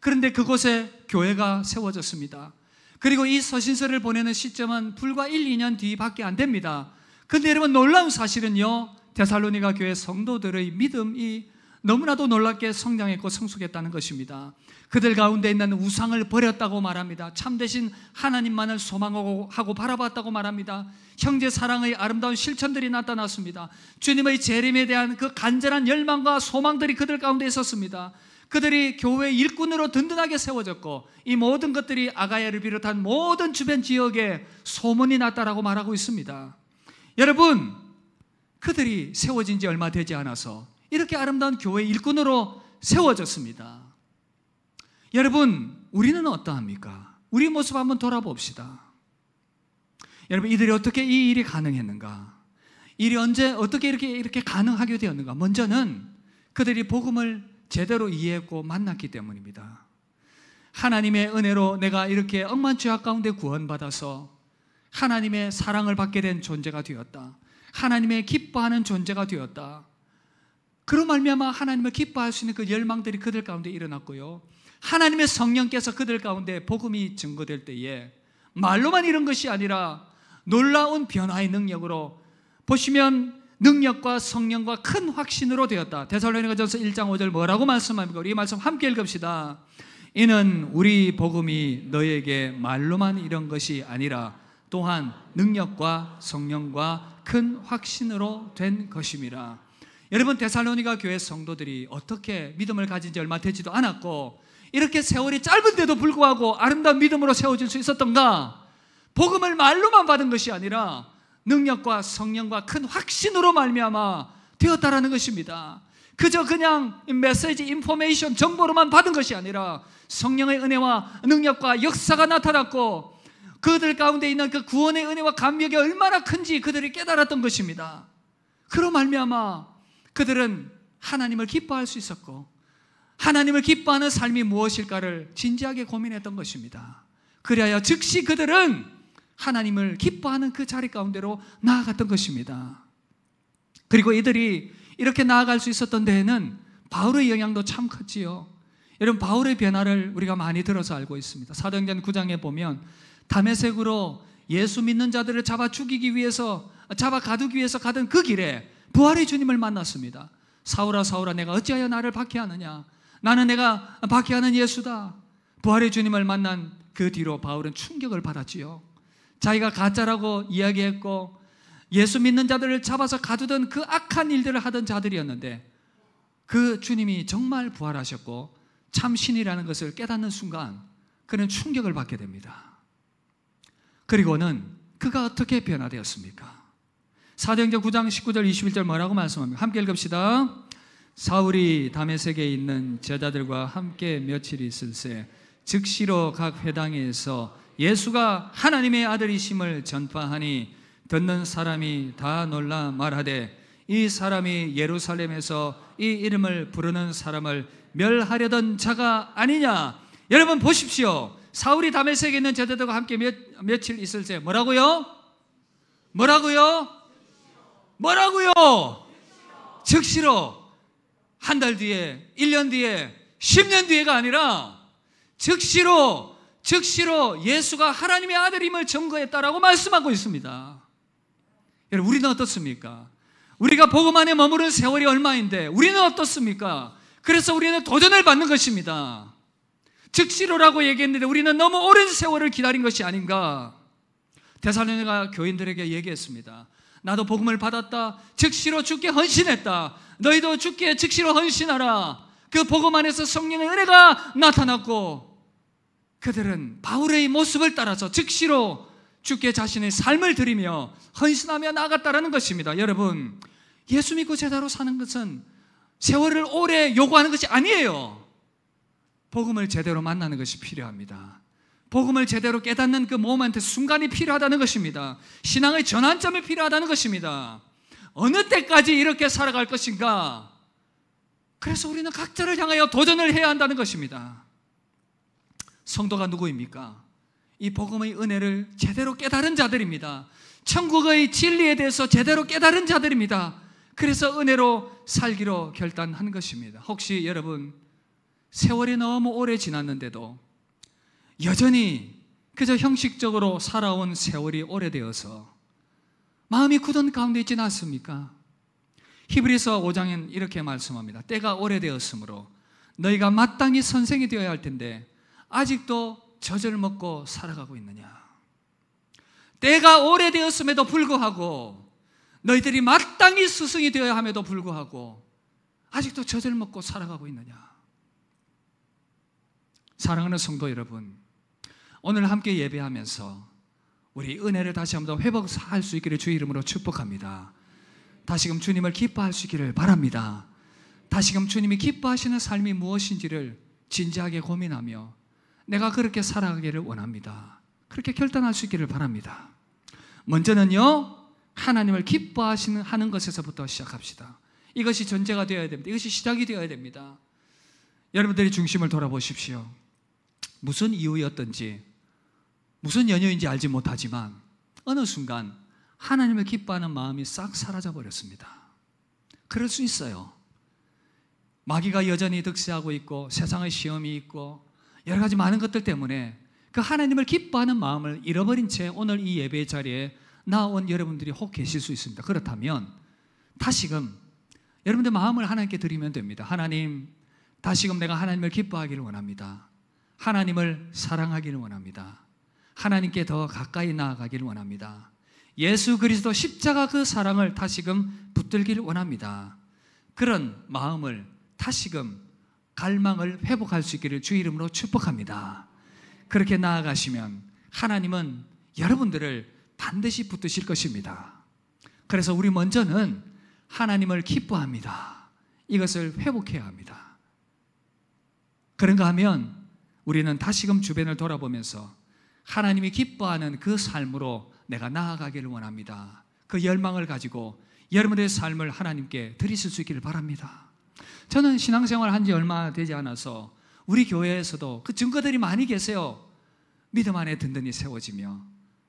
그런데 그곳에 교회가 세워졌습니다. 그리고 이 서신서를 보내는 시점은 불과 1, 2년 뒤밖에 안 됩니다. 그런데 여러분 놀라운 사실은요, 데살로니가 교회 성도들의 믿음이 너무나도 놀랍게 성장했고 성숙했다는 것입니다. 그들 가운데 있는 우상을 버렸다고 말합니다. 참되신 하나님만을 소망하고 바라봤다고 말합니다. 형제 사랑의 아름다운 실천들이 나타났습니다. 주님의 재림에 대한 그 간절한 열망과 소망들이 그들 가운데 있었습니다. 그들이 교회 일꾼으로 든든하게 세워졌고 이 모든 것들이 아가야를 비롯한 모든 주변 지역에 소문이 났다라고 말하고 있습니다. 여러분, 그들이 세워진 지 얼마 되지 않아서 이렇게 아름다운 교회 일꾼으로 세워졌습니다. 여러분, 우리는 어떠합니까? 우리 모습 한번 돌아봅시다. 여러분, 이들이 어떻게 이 일이 가능했는가? 일이 언제 어떻게 이렇게 가능하게 되었는가? 먼저는 그들이 복음을 제대로 이해했고 만났기 때문입니다. 하나님의 은혜로 내가 이렇게 억만 죄악 가운데 구원받아서 하나님의 사랑을 받게 된 존재가 되었다. 하나님의 기뻐하는 존재가 되었다. 그로 말미암아 하나님을 기뻐할 수 있는 그 열망들이 그들 가운데 일어났고요, 하나님의 성령께서 그들 가운데 복음이 증거될 때에 말로만 이런 것이 아니라 놀라운 변화의 능력으로, 보시면 능력과 성령과 큰 확신으로 되었다. 데살로니가전서 1장 5절 뭐라고 말씀합니까? 우리 이 말씀 함께 읽읍시다. 이는 우리 복음이 너에게 말로만 이런 것이 아니라 또한 능력과 성령과 큰 확신으로 된 것임이라. 여러분, 데살로니가 교회 성도들이 어떻게 믿음을 가진 지 얼마 되지도 않았고 이렇게 세월이 짧은데도 불구하고 아름다운 믿음으로 세워질 수 있었던가? 복음을 말로만 받은 것이 아니라 능력과 성령과 큰 확신으로 말미암아 되었다라는 것입니다. 그저 그냥 메시지, 인포메이션, 정보로만 받은 것이 아니라 성령의 은혜와 능력과 역사가 나타났고 그들 가운데 있는 그 구원의 은혜와 감격이 얼마나 큰지 그들이 깨달았던 것입니다. 그로 말미암아 그들은 하나님을 기뻐할 수 있었고 하나님을 기뻐하는 삶이 무엇일까를 진지하게 고민했던 것입니다. 그래야 즉시 그들은 하나님을 기뻐하는 그 자리 가운데로 나아갔던 것입니다. 그리고 이들이 이렇게 나아갈 수 있었던 데에는 바울의 영향도 참 컸지요. 여러분, 바울의 변화를 우리가 많이 들어서 알고 있습니다. 사도행전 9장에 보면 다메섹으로 예수 믿는 자들을 잡아 가두기 위해서 가던 그 길에 부활의 주님을 만났습니다. 사울아 사울아 내가 어찌하여 나를 박해하느냐, 나는 내가 박해하는 예수다. 부활의 주님을 만난 그 뒤로 바울은 충격을 받았지요. 자기가 가짜라고 이야기했고 예수 믿는 자들을 잡아서 가두던 그 악한 일들을 하던 자들이었는데 그 주님이 정말 부활하셨고 참 신이라는 것을 깨닫는 순간 그는 충격을 받게 됩니다. 그리고는 그가 어떻게 변화되었습니까? 사도행전 9장 19절 21절 뭐라고 말씀합니까? 함께 읽읍시다. 사울이 다메섹에 있는 제자들과 함께 며칠 있을새 즉시로 각 회당에서 예수가 하나님의 아들이심을 전파하니 듣는 사람이 다 놀라 말하되 이 사람이 예루살렘에서 이 이름을 부르는 사람을 멸하려던 자가 아니냐. 여러분 보십시오. 사울이 다메섹에 있는 제자들과 함께 며칠 있을새 뭐라고요? 즉시로. 한 달 뒤에, 1년 뒤에, 10년 뒤에가 아니라 즉시로 예수가 하나님의 아들임을 증거했다라고 말씀하고 있습니다. 여러분, 우리는 어떻습니까? 우리가 복음 안에 머무른 세월이 얼마인데 우리는 어떻습니까? 그래서 우리는 도전을 받는 것입니다. 즉시로라고 얘기했는데 우리는 너무 오랜 세월을 기다린 것이 아닌가? 데살로니가 교인들에게 얘기했습니다. 나도 복음을 받았다. 즉시로 주께 헌신했다. 너희도 주께 즉시로 헌신하라. 그 복음 안에서 성령의 은혜가 나타났고 그들은 바울의 모습을 따라서 즉시로 주께 자신의 삶을 드리며 헌신하며 나아갔다라는 것입니다. 여러분, 예수 믿고 제대로 사는 것은 세월을 오래 요구하는 것이 아니에요. 복음을 제대로 만나는 것이 필요합니다. 복음을 제대로 깨닫는 그 모멘트, 순간이 필요하다는 것입니다. 신앙의 전환점이 필요하다는 것입니다. 어느 때까지 이렇게 살아갈 것인가? 그래서 우리는 각자를 향하여 도전을 해야 한다는 것입니다. 성도가 누구입니까? 이 복음의 은혜를 제대로 깨달은 자들입니다. 천국의 진리에 대해서 제대로 깨달은 자들입니다. 그래서 은혜로 살기로 결단한 것입니다. 혹시 여러분, 세월이 너무 오래 지났는데도 여전히 그저 형식적으로 살아온 세월이 오래되어서 마음이 굳은 가운데 있지는 않습니까? 히브리서 5장엔 이렇게 말씀합니다. 때가 오래되었으므로 너희가 마땅히 선생이 되어야 할 텐데 아직도 젖을 먹고 살아가고 있느냐? 때가 오래되었음에도 불구하고 너희들이 마땅히 스승이 되어야 함에도 불구하고 아직도 젖을 먹고 살아가고 있느냐? 사랑하는 성도 여러분, 오늘 함께 예배하면서 우리 은혜를 다시 한번 회복할 수 있기를 주의 이름으로 축복합니다. 다시금 주님을 기뻐할 수 있기를 바랍니다. 다시금 주님이 기뻐하시는 삶이 무엇인지를 진지하게 고민하며 내가 그렇게 살아가기를 원합니다. 그렇게 결단할 수 있기를 바랍니다. 먼저는요, 하나님을 기뻐하는 것에서부터 시작합시다. 이것이 전제가 되어야 됩니다. 이것이 시작이 되어야 됩니다. 여러분들이 중심을 돌아보십시오. 무슨 이유였던지, 무슨 연유인지 알지 못하지만 어느 순간 하나님을 기뻐하는 마음이 싹 사라져 버렸습니다. 그럴 수 있어요. 마귀가 여전히 득세하고 있고 세상의 시험이 있고 여러 가지 많은 것들 때문에 그 하나님을 기뻐하는 마음을 잃어버린 채 오늘 이 예배 자리에 나온 여러분들이 혹 계실 수 있습니다. 그렇다면 다시금 여러분들 마음을 하나님께 드리면 됩니다. 하나님, 다시금 내가 하나님을 기뻐하기를 원합니다. 하나님을 사랑하기를 원합니다. 하나님께 더 가까이 나아가기를 원합니다. 예수 그리스도 십자가 그 사랑을 다시금 붙들기를 원합니다. 그런 마음을 다시금 갈망을 회복할 수 있기를 주의 이름으로 축복합니다. 그렇게 나아가시면 하나님은 여러분들을 반드시 붙드실 것입니다. 그래서 우리 먼저는 하나님을 기뻐합니다. 이것을 회복해야 합니다. 그런가 하면 우리는 다시금 주변을 돌아보면서 하나님이 기뻐하는 그 삶으로 내가 나아가기를 원합니다. 그 열망을 가지고 여러분의 삶을 하나님께 드리실 수 있기를 바랍니다. 저는 신앙생활 한 지 얼마 되지 않아서 우리 교회에서도 그 증거들이 많이 계세요. 믿음 안에 든든히 세워지며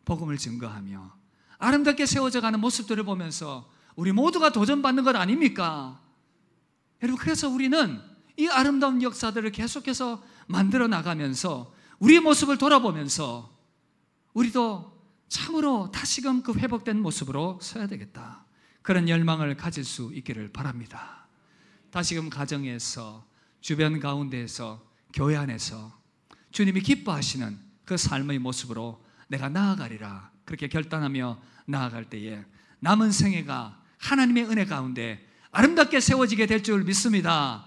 복음을 증거하며 아름답게 세워져 가는 모습들을 보면서 우리 모두가 도전받는 것 아닙니까? 여러분, 그래서 우리는 이 아름다운 역사들을 계속해서 만들어 나가면서 우리의 모습을 돌아보면서 우리도 참으로 다시금 그 회복된 모습으로 서야 되겠다, 그런 열망을 가질 수 있기를 바랍니다. 다시금 가정에서, 주변 가운데에서, 교회 안에서 주님이 기뻐하시는 그 삶의 모습으로 내가 나아가리라, 그렇게 결단하며 나아갈 때에 남은 생애가 하나님의 은혜 가운데 아름답게 세워지게 될 줄 믿습니다.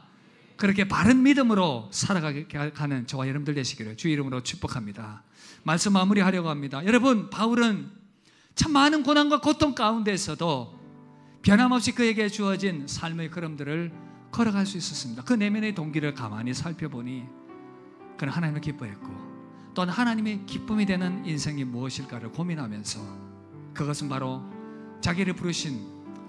그렇게 바른 믿음으로 살아가는 저와 여러분들 되시기를 주의 이름으로 축복합니다. 말씀 마무리하려고 합니다. 여러분, 바울은 참 많은 고난과 고통 가운데서도 변함없이 그에게 주어진 삶의 걸음들을 걸어갈 수 있었습니다. 그 내면의 동기를 가만히 살펴보니 그는 하나님을 기뻐했고 또한 하나님의 기쁨이 되는 인생이 무엇일까를 고민하면서 그것은 바로 자기를 부르신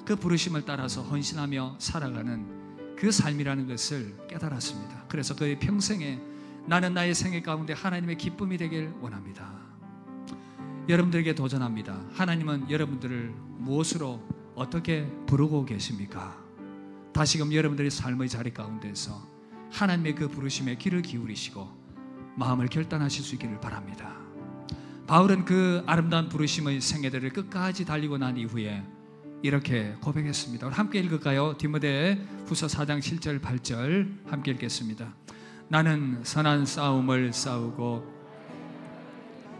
그 부르심을 따라서 헌신하며 살아가는 그 삶이라는 것을 깨달았습니다. 그래서 그의 평생에 나는 나의 생애 가운데 하나님의 기쁨이 되길 원합니다. 여러분들에게 도전합니다. 하나님은 여러분들을 무엇으로 어떻게 부르고 계십니까? 다시금 여러분들의 삶의 자리 가운데서 하나님의 그 부르심에 귀를 기울이시고 마음을 결단하실 수 있기를 바랍니다. 바울은 그 아름다운 부르심의 생애들을 끝까지 달리고 난 이후에 이렇게 고백했습니다. 함께 읽을까요? 디모데후서 4장 7절 8절 함께 읽겠습니다. 나는 선한 싸움을 싸우고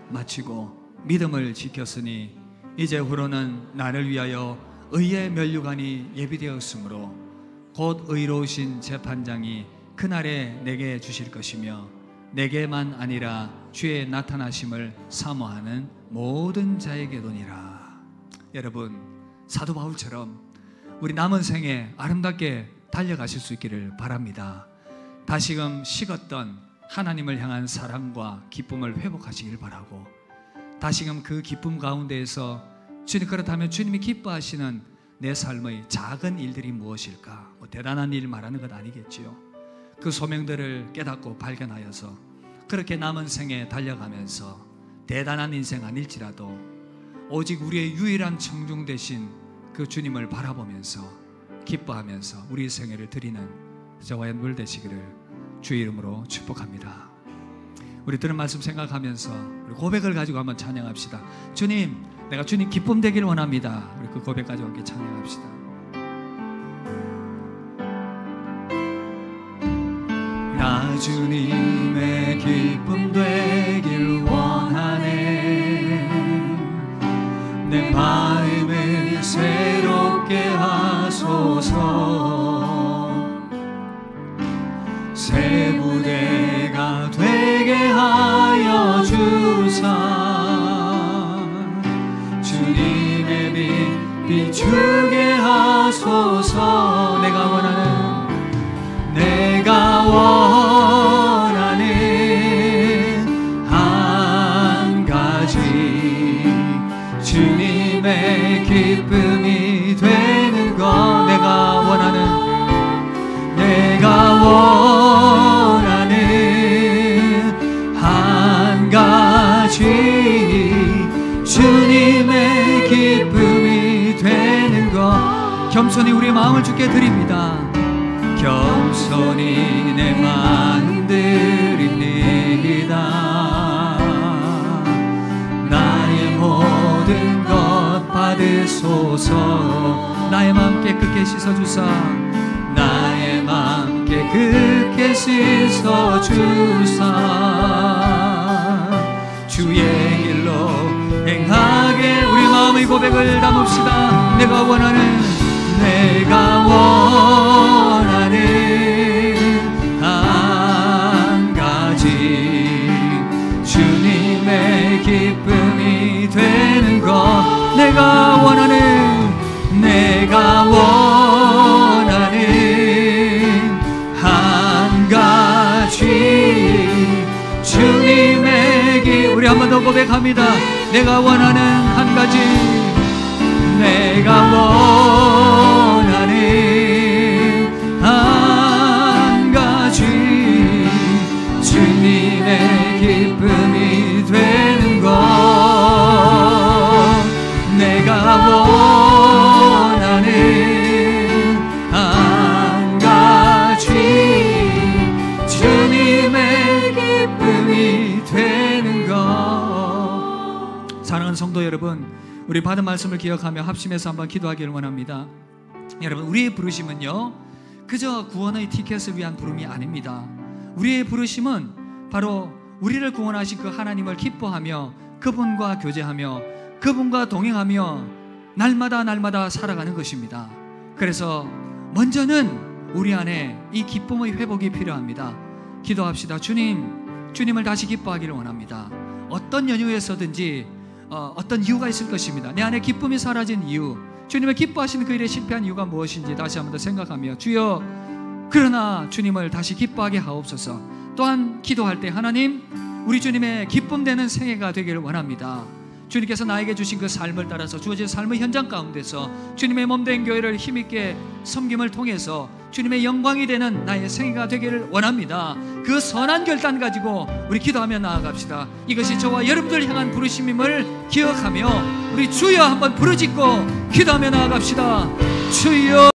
마치고 믿음을 지켰으니 이제 후로는 나를 위하여 의의 면류관이 예비되었으므로 곧 의로우신 재판장이 그날에 내게 주실 것이며 내게만 아니라 주의 나타나심을 사모하는 모든 자에게도니라. 여러분, 사도 바울처럼 우리 남은 생에 아름답게 달려가실 수 있기를 바랍니다. 다시금 식었던 하나님을 향한 사랑과 기쁨을 회복하시길 바라고, 다시금 그 기쁨 가운데에서 주님, 그렇다면 주님이 기뻐하시는 내 삶의 작은 일들이 무엇일까? 대단한 일 말하는 것 아니겠지요. 그 소명들을 깨닫고 발견하여서 그렇게 남은 생에 달려가면서 대단한 인생 아닐지라도 오직 우리의 유일한 청중 되신 그 주님을 바라보면서 기뻐하면서 우리 생애를 드리는 저와 연물 되시기를 주의 이름으로 축복합니다. 우리 들은 말씀 생각하면서 우리 고백을 가지고 한번 찬양합시다. 주님, 내가 주님 기쁨 되길 원합니다. 우리 그 고백 가지고 함께 찬양합시다. 나 주님의 기쁨 되길 원하네. 내 마음을 새롭게 하소서. 새 부대가 되게 하여 주사. 주님의 빛 비추게 하소서. 내가 원하는 한 가지, 주님의 기쁨이 되는 것. 내가 원하는 한 가지, 주님의 기쁨이 되는 것. 겸손히 우리의 마음을 주께 드립니다. 겸손히 내 마음 드립니다. 나의 모든 것 받으소서. 나의 마음 깨끗게 씻어주사. 나의 마음 깨끗게 씻어주사. 주의 길로 행하게. 우리 마음의 고백을 담읍시다. 내가 원하는 한 가지, 주님의 기쁨이 되는 것. 내가 원하는 한 가지, 주님의 기쁨. 우리 한 번 더 고백합니다. 내가 원하는 한 가지, 내가 원하는 한 가지, 주님의 기쁨이 되는 것. 내가 원하는 한 가지, 주님의 기쁨이 되는 것. 사랑하는 성도 여러분, 우리 받은 말씀을 기억하며 합심해서 한번 기도하기를 원합니다. 여러분, 우리의 부르심은요, 그저 구원의 티켓을 위한 부름이 아닙니다. 우리의 부르심은 바로 우리를 구원하신 그 하나님을 기뻐하며 그분과 교제하며 그분과 동행하며 날마다 살아가는 것입니다. 그래서 먼저는 우리 안에 이 기쁨의 회복이 필요합니다. 기도합시다. 주님을 다시 기뻐하기를 원합니다. 어떤 연유에서든지 어떤 이유가 있을 것입니다. 내 안에 기쁨이 사라진 이유, 주님을 기뻐하시는 그 일에 실패한 이유가 무엇인지 다시 한번 더 생각하며, 주여, 그러나 주님을 다시 기뻐하게 하옵소서. 또한 기도할 때, 하나님, 우리 주님의 기쁨 되는 생애가 되기를 원합니다. 주님께서 나에게 주신 그 삶을 따라서 주어진 삶의 현장 가운데서 주님의 몸된 교회를 힘있게 섬김을 통해서 주님의 영광이 되는 나의 생애가 되기를 원합니다. 그 선한 결단 가지고 우리 기도하며 나아갑시다. 이것이 저와 여러분들 향한 부르심임을 기억하며 우리 주여 한번 부르짖고 기도하며 나아갑시다. 주여.